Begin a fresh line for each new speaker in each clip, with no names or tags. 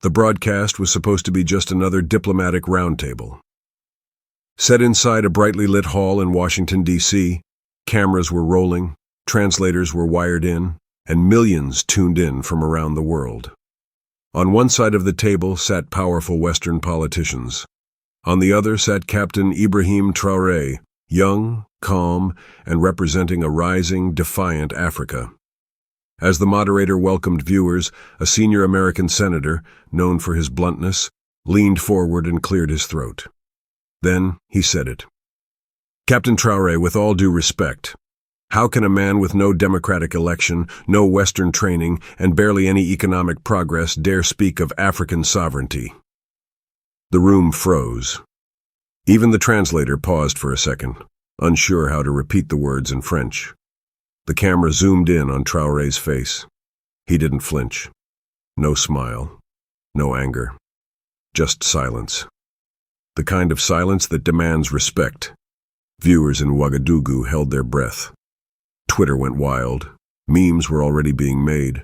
The broadcast was supposed to be just another diplomatic roundtable. Set inside a brightly lit hall in Washington, D.C., cameras were rolling, translators were wired in, and millions tuned in from around the world. On one side of the table sat powerful Western politicians. On the other sat Captain Ibrahim Traoré, young, calm, and representing a rising, defiant Africa. As the moderator welcomed viewers, a senior American senator, known for his bluntness, leaned forward and cleared his throat. Then he said it. "Captain Traoré, with all due respect, how can a man with no democratic election, no Western training, and barely any economic progress dare speak of African sovereignty?" The room froze. Even the translator paused for a second, unsure how to repeat the words in French. The camera zoomed in on Traoré's face. He didn't flinch. No smile. No anger. Just silence. The kind of silence that demands respect. Viewers in Ouagadougou held their breath. Twitter went wild. Memes were already being made.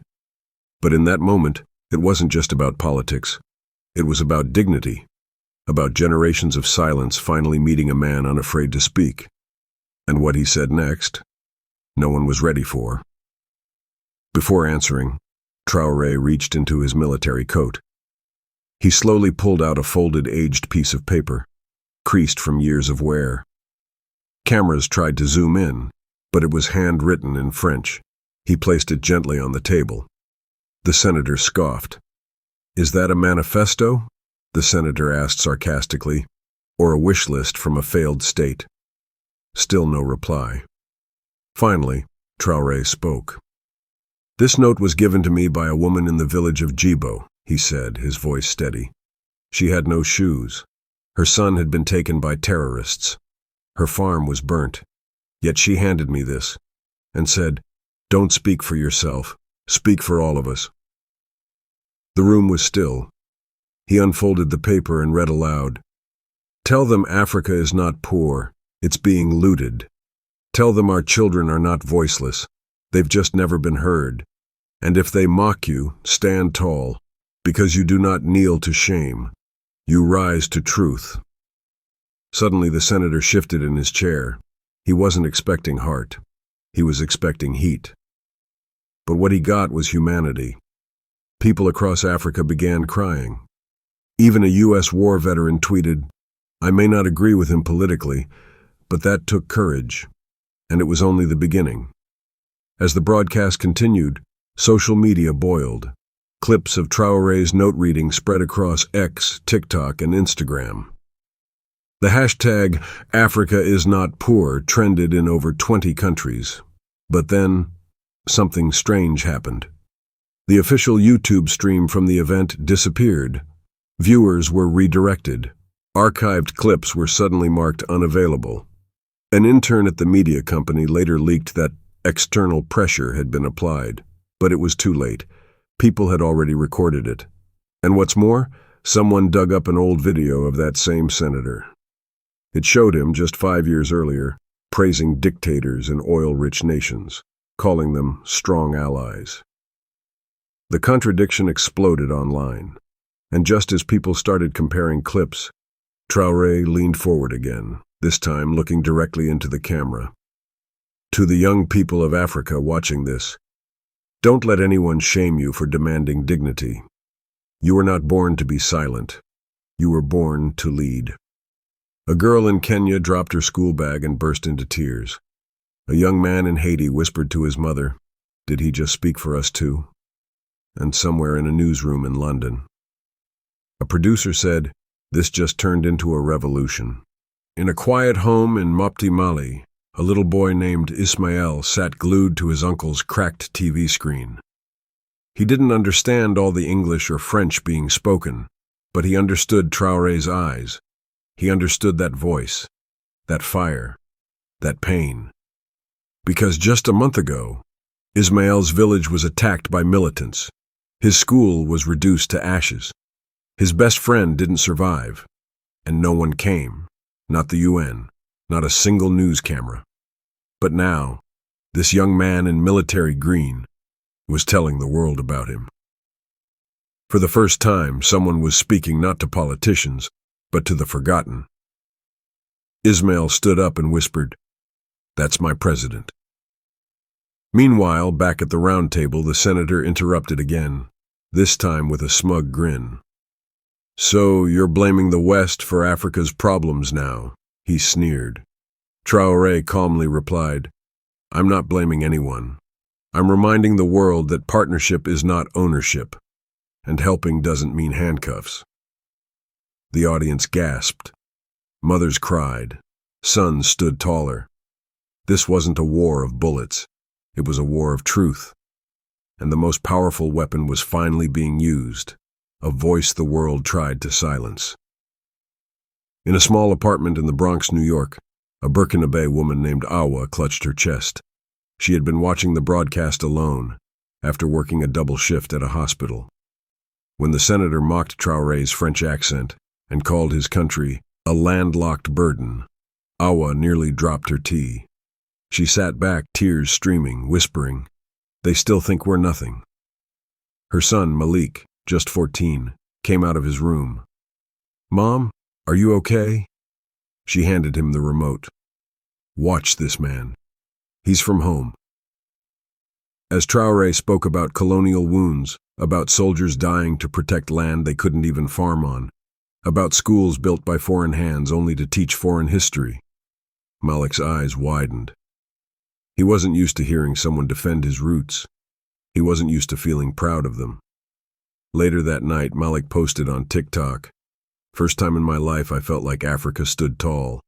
But in that moment, it wasn't just about politics. It was about dignity. About generations of silence finally meeting a man unafraid to speak. And what he said next, no one was ready for. Before answering, Traoré reached into his military coat. He slowly pulled out a folded, aged piece of paper, creased from years of wear. Cameras tried to zoom in, but it was handwritten in French. He placed it gently on the table. The senator scoffed. "Is that a manifesto?" the senator asked sarcastically, "or a wish list from a failed state?" Still no reply. Finally, Traoré spoke. "This note was given to me by a woman in the village of Djibo," he said, his voice steady. "She had no shoes. Her son had been taken by terrorists. Her farm was burnt. Yet she handed me this and said, 'Don't speak for yourself. Speak for all of us.'" The room was still. He unfolded the paper and read aloud. "Tell them Africa is not poor. It's being looted. Tell them our children are not voiceless. They've just never been heard. And if they mock you, stand tall, because you do not kneel to shame. You rise to truth." Suddenly the senator shifted in his chair. He wasn't expecting heart. He was expecting heat. But what he got was humanity. People across Africa began crying. Even a U.S. war veteran tweeted, "I may not agree with him politically, but that took courage." And it was only the beginning. As the broadcast continued, social media boiled. Clips of Traoré's note reading spread across X, TikTok, and Instagram. The hashtag Africa is not poor trended in over 20 countries. But then, something strange happened. The official YouTube stream from the event disappeared. Viewers were redirected. Archived clips were suddenly marked unavailable. An intern at the media company later leaked that external pressure had been applied, but it was too late. People had already recorded it. And what's more, someone dug up an old video of that same senator. It showed him just 5 years earlier, praising dictators in oil-rich nations, calling them strong allies. The contradiction exploded online, and just as people started comparing clips, Traoré leaned forward again, this time looking directly into the camera. "To the young people of Africa watching this, don't let anyone shame you for demanding dignity. You were not born to be silent. You were born to lead." A girl in Kenya dropped her school bag and burst into tears. A young man in Haiti whispered to his mother, "Did he just speak for us too?" And somewhere in a newsroom in London, a producer said, "This just turned into a revolution." In a quiet home in Mopti, Mali, a little boy named Ismael sat glued to his uncle's cracked TV screen. He didn't understand all the English or French being spoken, but he understood Traoré's eyes. He understood that voice, that fire, that pain. Because just a month ago, Ismael's village was attacked by militants. His school was reduced to ashes. His best friend didn't survive, and no one came. Not the UN, not a single news camera. But now, this young man in military green was telling the world about him. For the first time, someone was speaking not to politicians, but to the forgotten. Ismail stood up and whispered, "That's my president." Meanwhile, back at the round table, the senator interrupted again, this time with a smug grin. "So you're blaming the West for Africa's problems now," he sneered. Traoré calmly replied, "I'm not blaming anyone. I'm reminding the world that partnership is not ownership, and helping doesn't mean handcuffs." The audience gasped. Mothers cried. Sons stood taller. This wasn't a war of bullets. It was a war of truth. And the most powerful weapon was finally being used, a voice the world tried to silence. In a small apartment in the Bronx, New York, a Burkinabe woman named Awa clutched her chest. She had been watching the broadcast alone, after working a double shift at a hospital. When the senator mocked Traoré's French accent and called his country a landlocked burden, Awa nearly dropped her tea. She sat back, tears streaming, whispering, "They still think we're nothing." Her son, Malik, just 14, came out of his room. "Mom, are you okay?" She handed him the remote. "Watch this man. He's from home." As Traoré spoke about colonial wounds, about soldiers dying to protect land they couldn't even farm on, about schools built by foreign hands only to teach foreign history, Malik's eyes widened. He wasn't used to hearing someone defend his roots. He wasn't used to feeling proud of them. Later that night, Malik posted on TikTok, "First time in my life I felt like Africa stood tall.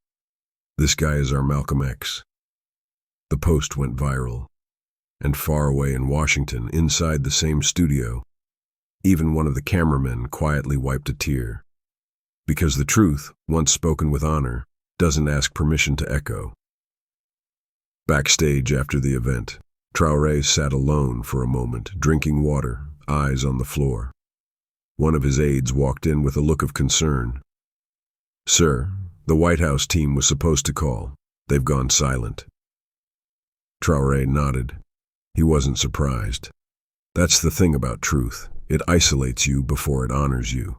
This guy is our Malcolm X." The post went viral. And far away in Washington, inside the same studio, even one of the cameramen quietly wiped a tear. Because the truth, once spoken with honor, doesn't ask permission to echo. Backstage after the event, Traoré sat alone for a moment, drinking water, eyes on the floor. One of his aides walked in with a look of concern. "Sir, the White House team was supposed to call. They've gone silent." Traoré nodded. He wasn't surprised. That's the thing about truth. It isolates you before it honors you.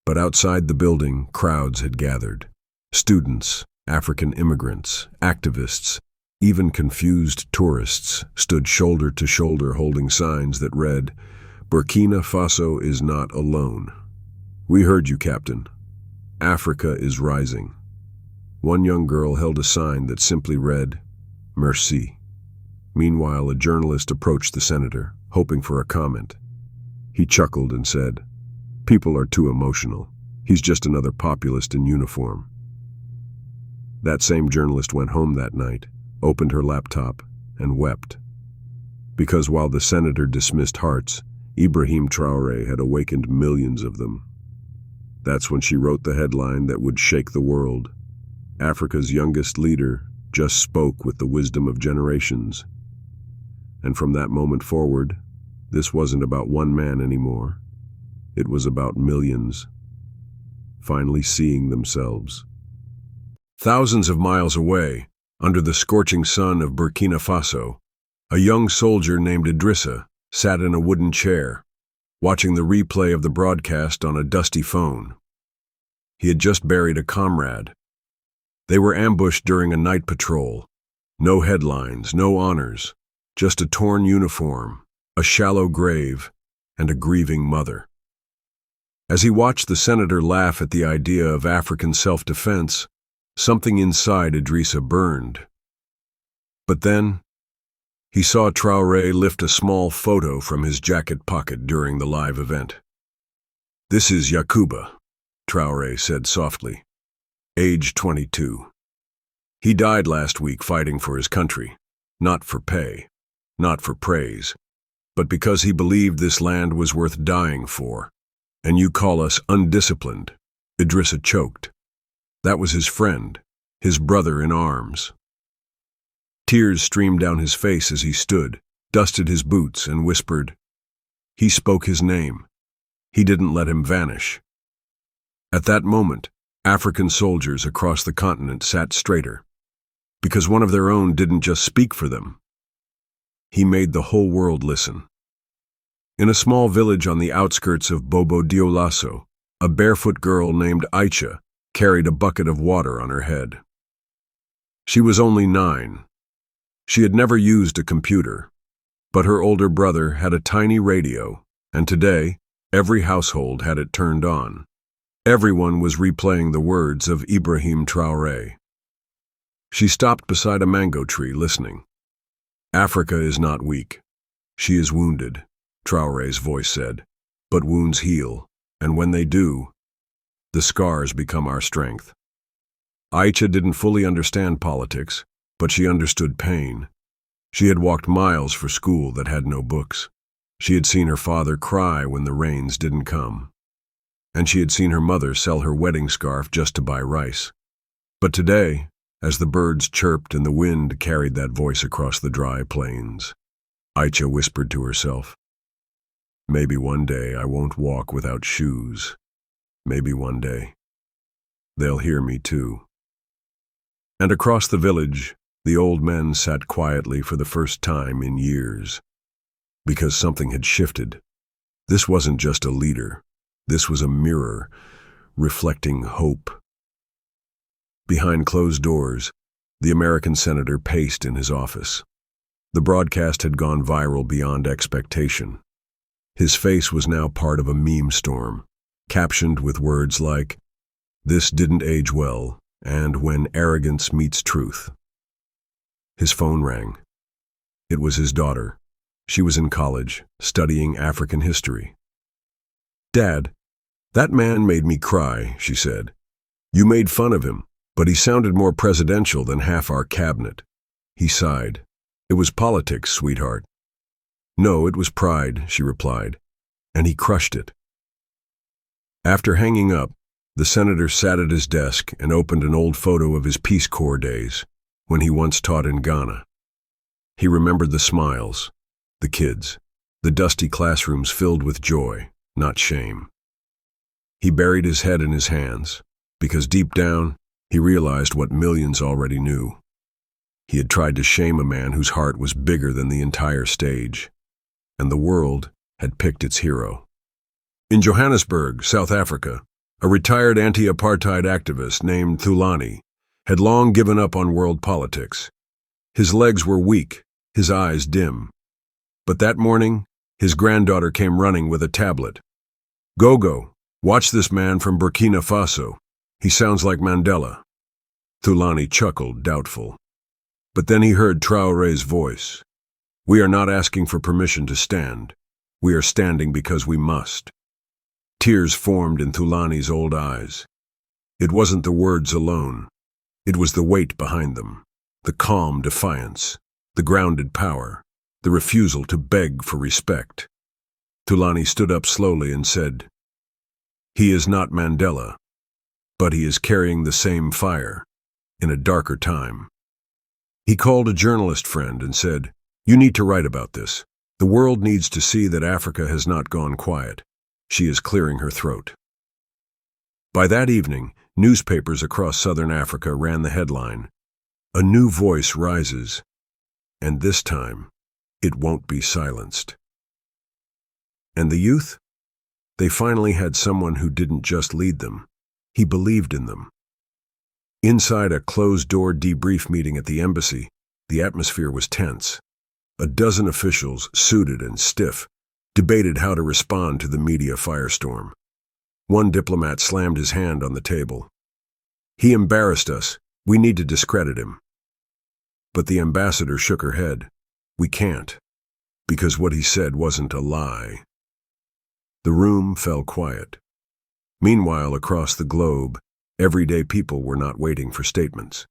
But outside the building, crowds had gathered. Students, African immigrants, activists, even confused tourists stood shoulder to shoulder holding signs that read, "Burkina Faso is not alone. We heard you, Captain. Africa is rising." One young girl held a sign that simply read, "Merci." Meanwhile, a journalist approached the senator, hoping for a comment. He chuckled and said, "People are too emotional. He's just another populist in uniform." That same journalist went home that night, opened her laptop, and wept. Because while the senator dismissed hearts, Ibrahim Traoré had awakened millions of them. That's when she wrote the headline that would shake the world. Africa's youngest leader just spoke with the wisdom of generations. And from that moment forward, this wasn't about one man anymore. It was about millions, finally seeing themselves. Thousands of miles away, under the scorching sun of Burkina Faso, a young soldier named Idrissa sat in a wooden chair, watching the replay of the broadcast on a dusty phone. He had just buried a comrade. They were ambushed during a night patrol. No headlines, no honors, just a torn uniform, a shallow grave, and a grieving mother. As he watched the senator laugh at the idea of African self-defense, something inside Idrissa burned. But then, he saw Traoré lift a small photo from his jacket pocket during the live event. "This is Yakuba," Traoré said softly, age 22. "He died last week fighting for his country, not for pay, not for praise, but because he believed this land was worth dying for. And you call us undisciplined." Idrissa choked. That was his friend, his brother in arms. Tears streamed down his face as he stood, dusted his boots, and whispered. He spoke his name. He didn't let him vanish. At that moment, African soldiers across the continent sat straighter, because one of their own didn't just speak for them. He made the whole world listen. In a small village on the outskirts of Bobo Dioulasso, a barefoot girl named Aicha carried a bucket of water on her head. She was only 9. She had never used a computer, but her older brother had a tiny radio, and today, every household had it turned on. Everyone was replaying the words of Ibrahim Traoré. She stopped beside a mango tree, listening. "Africa is not weak. She is wounded," Traoré's voice said. "But wounds heal, and when they do, the scars become our strength." Aicha didn't fully understand politics, but she understood pain. She had walked miles for school that had no books. She had seen her father cry when the rains didn't come. And she had seen her mother sell her wedding scarf just to buy rice. But today, as the birds chirped and the wind carried that voice across the dry plains, Aicha whispered to herself, "Maybe one day I won't walk without shoes. Maybe one day they'll hear me too." And across the village, the old men sat quietly for the first time in years. Because something had shifted. This wasn't just a leader. This was a mirror, reflecting hope. Behind closed doors, the American senator paced in his office. The broadcast had gone viral beyond expectation. His face was now part of a meme storm, captioned with words like, "This didn't age well," and "When arrogance meets truth." His phone rang. It was his daughter. She was in college, studying African history. "Dad, that man made me cry," she said. "You made fun of him, but he sounded more presidential than half our cabinet." He sighed. "It was politics, sweetheart." "No, it was pride," she replied, and he crushed it. After hanging up, the senator sat at his desk and opened an old photo of his Peace Corps days, when he once taught in Ghana. He remembered the smiles, the kids, the dusty classrooms filled with joy, not shame. He buried his head in his hands, because deep down, he realized what millions already knew. He had tried to shame a man whose heart was bigger than the entire stage, and the world had picked its hero. In Johannesburg, South Africa, a retired anti-apartheid activist named Thulani had long given up on world politics. His legs were weak, his eyes dim. But that morning, his granddaughter came running with a tablet. "Gogo, watch this man from Burkina Faso. He sounds like Mandela." Thulani chuckled, doubtful. But then he heard Traoré's voice. "We are not asking for permission to stand. We are standing because we must." Tears formed in Thulani's old eyes. It wasn't the words alone. It was the weight behind them, the calm defiance, the grounded power, the refusal to beg for respect. Thulani stood up slowly and said, "He is not Mandela, but he is carrying the same fire, in a darker time." He called a journalist friend and said, "You need to write about this. The world needs to see that Africa has not gone quiet. She is clearing her throat." By that evening, newspapers across southern Africa ran the headline, "A new voice rises, and this time, it won't be silenced." And the youth? They finally had someone who didn't just lead them. He believed in them. Inside a closed-door debrief meeting at the embassy, the atmosphere was tense. A dozen officials, suited and stiff, debated how to respond to the media firestorm. One diplomat slammed his hand on the table. "He embarrassed us. We need to discredit him." But the ambassador shook her head. "We can't, because what he said wasn't a lie." The room fell quiet. Meanwhile, across the globe, everyday people were not waiting for statements.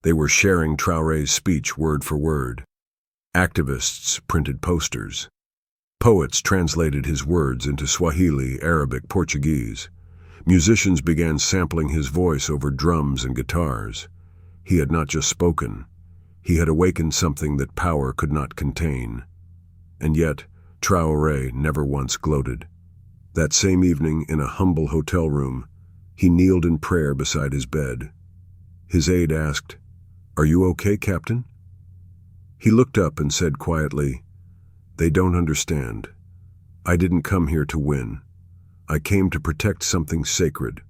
They were sharing Traoré's speech word for word. Activists printed posters. Poets translated his words into Swahili, Arabic, Portuguese. Musicians began sampling his voice over drums and guitars. He had not just spoken. He had awakened something that power could not contain. And yet, Traoré never once gloated. That same evening, in a humble hotel room, he kneeled in prayer beside his bed. His aide asked, "Are you okay, Captain?" He looked up and said quietly, "They don't understand. I didn't come here to win. I came to protect something sacred.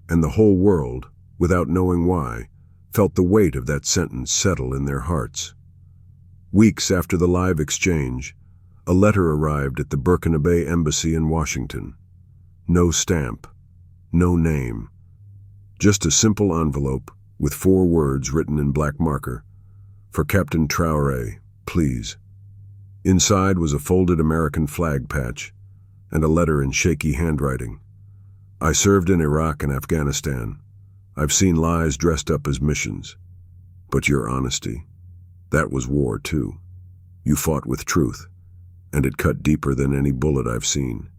And the whole world, without knowing why, felt the weight of that sentence settle in their hearts. Weeks after the live exchange, a letter arrived at the Burkina Embassy in Washington. No stamp, no name, just a simple envelope with 4 words written in black marker. For Captain Traoré, please. Inside was a folded American flag patch and a letter in shaky handwriting. I served in Iraq and Afghanistan. I've seen lies dressed up as missions. But your honesty, that was war too. You fought with truth, and it cut deeper than any bullet I've seen.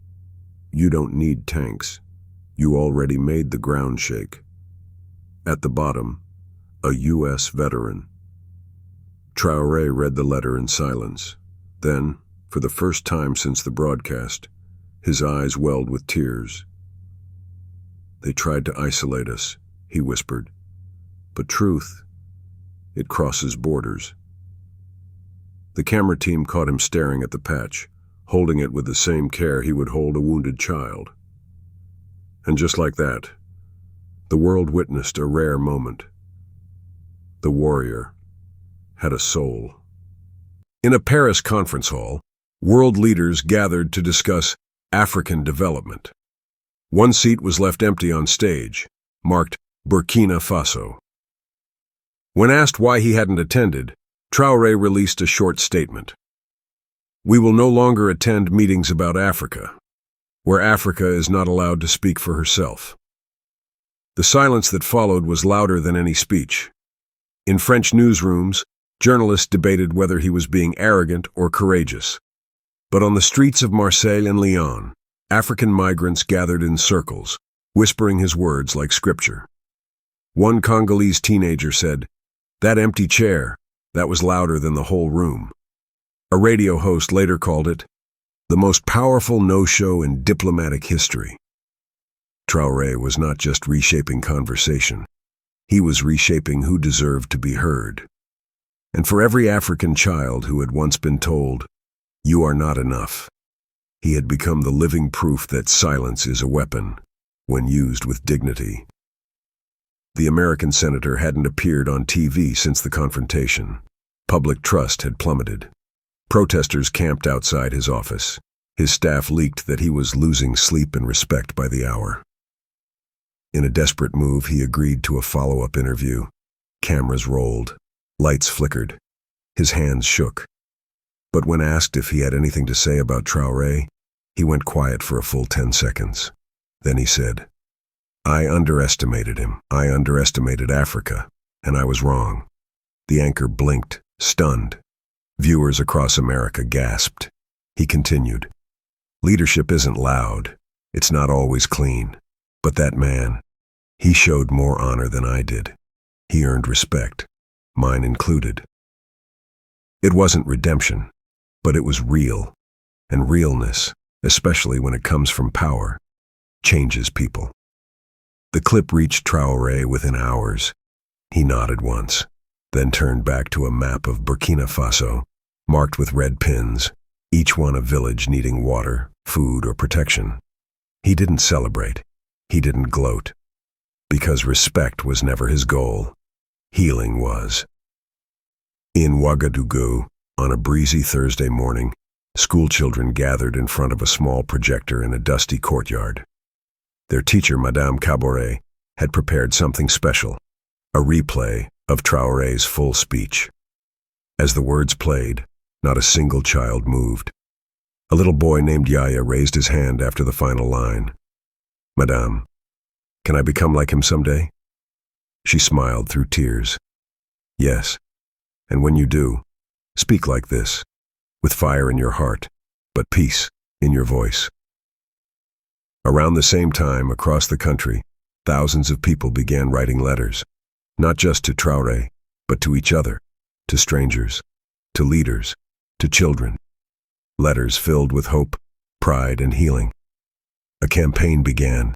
You don't need tanks. You already made the ground shake. At the bottom, a U.S. veteran. Traoré read the letter in silence. Then, for the first time since the broadcast, his eyes welled with tears. They tried to isolate us, he whispered. But truth, it crosses borders. The camera team caught him staring at the patch, holding it with the same care he would hold a wounded child. And just like that, the world witnessed a rare moment. The warrior had a soul. In a Paris conference hall, world leaders gathered to discuss African development. One seat was left empty on stage, marked Burkina Faso. When asked why he hadn't attended, Traoré released a short statement. We will no longer attend meetings about Africa, where Africa is not allowed to speak for herself. The silence that followed was louder than any speech. In French newsrooms, journalists debated whether he was being arrogant or courageous. But on the streets of Marseille and Lyon, African migrants gathered in circles, whispering his words like scripture. One Congolese teenager said, "That empty chair, that was louder than the whole room." A radio host later called it the most powerful no-show in diplomatic history. Traoré was not just reshaping conversation. He was reshaping who deserved to be heard. And for every African child who had once been told, "You are not enough," he had become the living proof that silence is a weapon, when used with dignity. The American senator hadn't appeared on TV since the confrontation. Public trust had plummeted. Protesters camped outside his office. His staff leaked that he was losing sleep and respect by the hour. In a desperate move, he agreed to a follow-up interview. Cameras rolled. Lights flickered. His hands shook. But when asked if he had anything to say about Traoré, he went quiet for a full 10 seconds. Then he said, "I underestimated him. I underestimated Africa, and I was wrong." The anchor blinked, stunned. Viewers across America gasped. He continued, "Leadership isn't loud. It's not always clean. But that man, he showed more honor than I did. He earned respect, mine included." It wasn't redemption, but it was real. And realness, especially when it comes from power, changes people. The clip reached Traoré within hours. He nodded once, then turned back to a map of Burkina Faso, marked with red pins, each one a village needing water, food, or protection. He didn't celebrate. He didn't gloat. Because respect was never his goal. Healing was. In Ouagadougou, on a breezy Thursday morning, schoolchildren gathered in front of a small projector in a dusty courtyard. Their teacher, Madame Caboret, had prepared something special, a replay of Traoré's full speech. As the words played, not a single child moved. A little boy named Yaya raised his hand after the final line. "Madame, can I become like him someday?" She smiled through tears. "Yes, and when you do, speak like this, with fire in your heart, but peace in your voice." Around the same time, across the country, thousands of people began writing letters, not just to Traoré, but to each other, to strangers, to leaders, to children. Letters filled with hope, pride, and healing. A campaign began.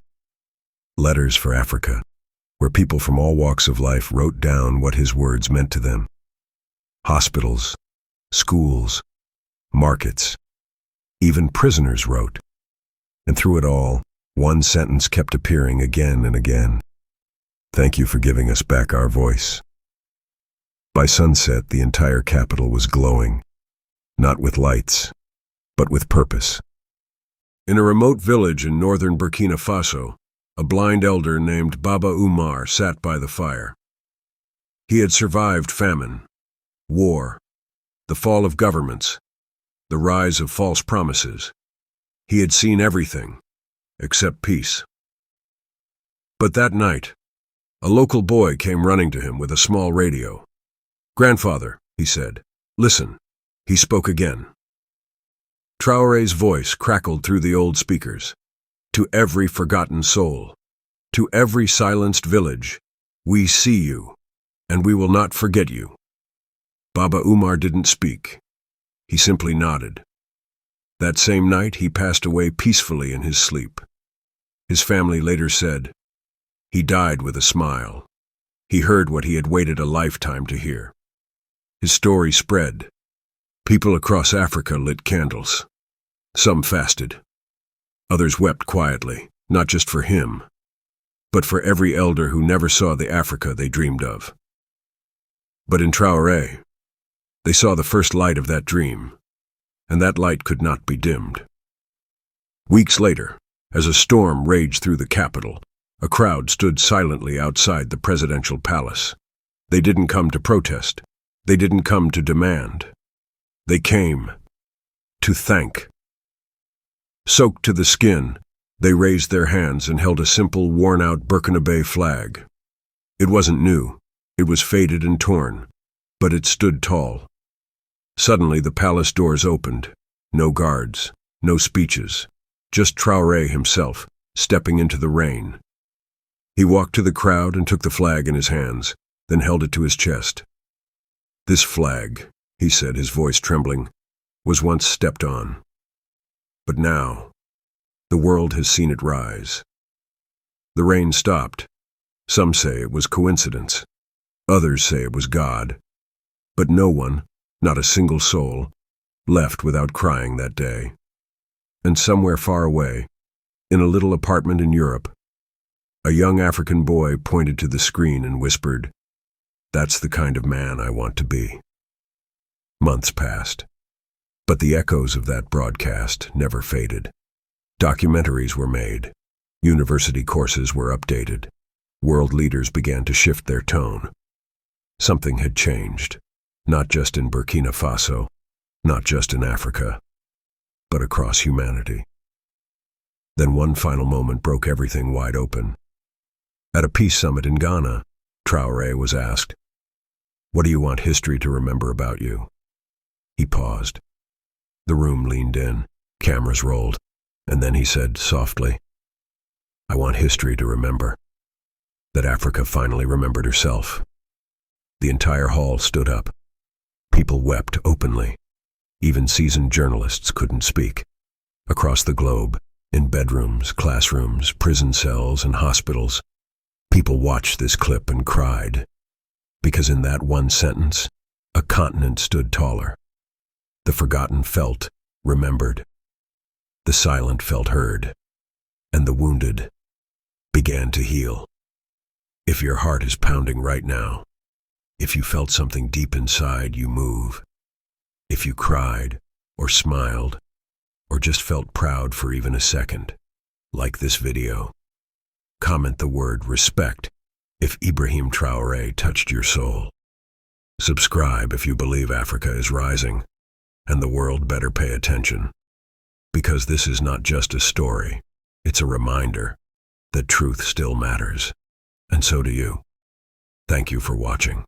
Letters for Africa, where people from all walks of life wrote down what his words meant to them. Hospitals, schools, markets, Even prisoners wrote. And through it all, one sentence kept appearing again and again. Thank you for giving us back our voice. By sunset, the entire capital was glowing, not with lights, but with purpose. In a remote village in northern Burkina Faso, a blind elder named Baba Umar sat by the fire. He had survived famine, war, the fall of governments, the rise of false promises. He had seen everything, except peace. But that night, a local boy came running to him with a small radio. "Grandfather," he said, "listen." He spoke again. Traoré's voice crackled through the old speakers. To every forgotten soul, to every silenced village, we see you, and we will not forget you. Baba Umar didn't speak. He simply nodded. That same night, he passed away peacefully in his sleep. His family later said, he died with a smile. He heard what he had waited a lifetime to hear. His story spread. People across Africa lit candles. Some fasted. Others wept quietly, not just for him, but for every elder who never saw the Africa they dreamed of. But in Traoré, they saw the first light of that dream, and that light could not be dimmed. Weeks later, as a storm raged through the capital, a crowd stood silently outside the presidential palace. They didn't come to protest. They didn't come to demand. They came to thank. Soaked to the skin, they raised their hands and held a simple, worn-out Burkinabe flag. It wasn't new. It was faded and torn, but it stood tall. Suddenly, the palace doors opened. No guards, no speeches, just Traoré himself, stepping into the rain. He walked to the crowd and took the flag in his hands, then held it to his chest. "This flag," he said, his voice trembling, "was once stepped on. But now, the world has seen it rise." The rain stopped. Some say it was coincidence. Others say it was God. But no one, not a single soul, left without crying that day. And somewhere far away, in a little apartment in Europe, a young African boy pointed to the screen and whispered, "That's the kind of man I want to be." Months passed, but the echoes of that broadcast never faded. Documentaries were made. University courses were updated. World leaders began to shift their tone. Something had changed, not just in Burkina Faso, not just in Africa, but across humanity. Then one final moment broke everything wide open. At a peace summit in Ghana, Traoré was asked, "What do you want history to remember about you?" He paused. The room leaned in, cameras rolled, and then he said softly, "I want history to remember that Africa finally remembered herself." The entire hall stood up. People wept openly. Even seasoned journalists couldn't speak. Across the globe, in bedrooms, classrooms, prison cells, and hospitals, people watched this clip and cried, because in that one sentence, a continent stood taller. The forgotten felt remembered. The silent felt heard, and the wounded began to heal. If your heart is pounding right now, if you felt something deep inside you move, if you cried or smiled or just felt proud for even a second, like this video, comment the word respect if Ibrahim Traoré touched your soul. Subscribe if you believe Africa is rising, and the world better pay attention. Because this is not just a story, it's a reminder that truth still matters, and so do you. Thank you for watching.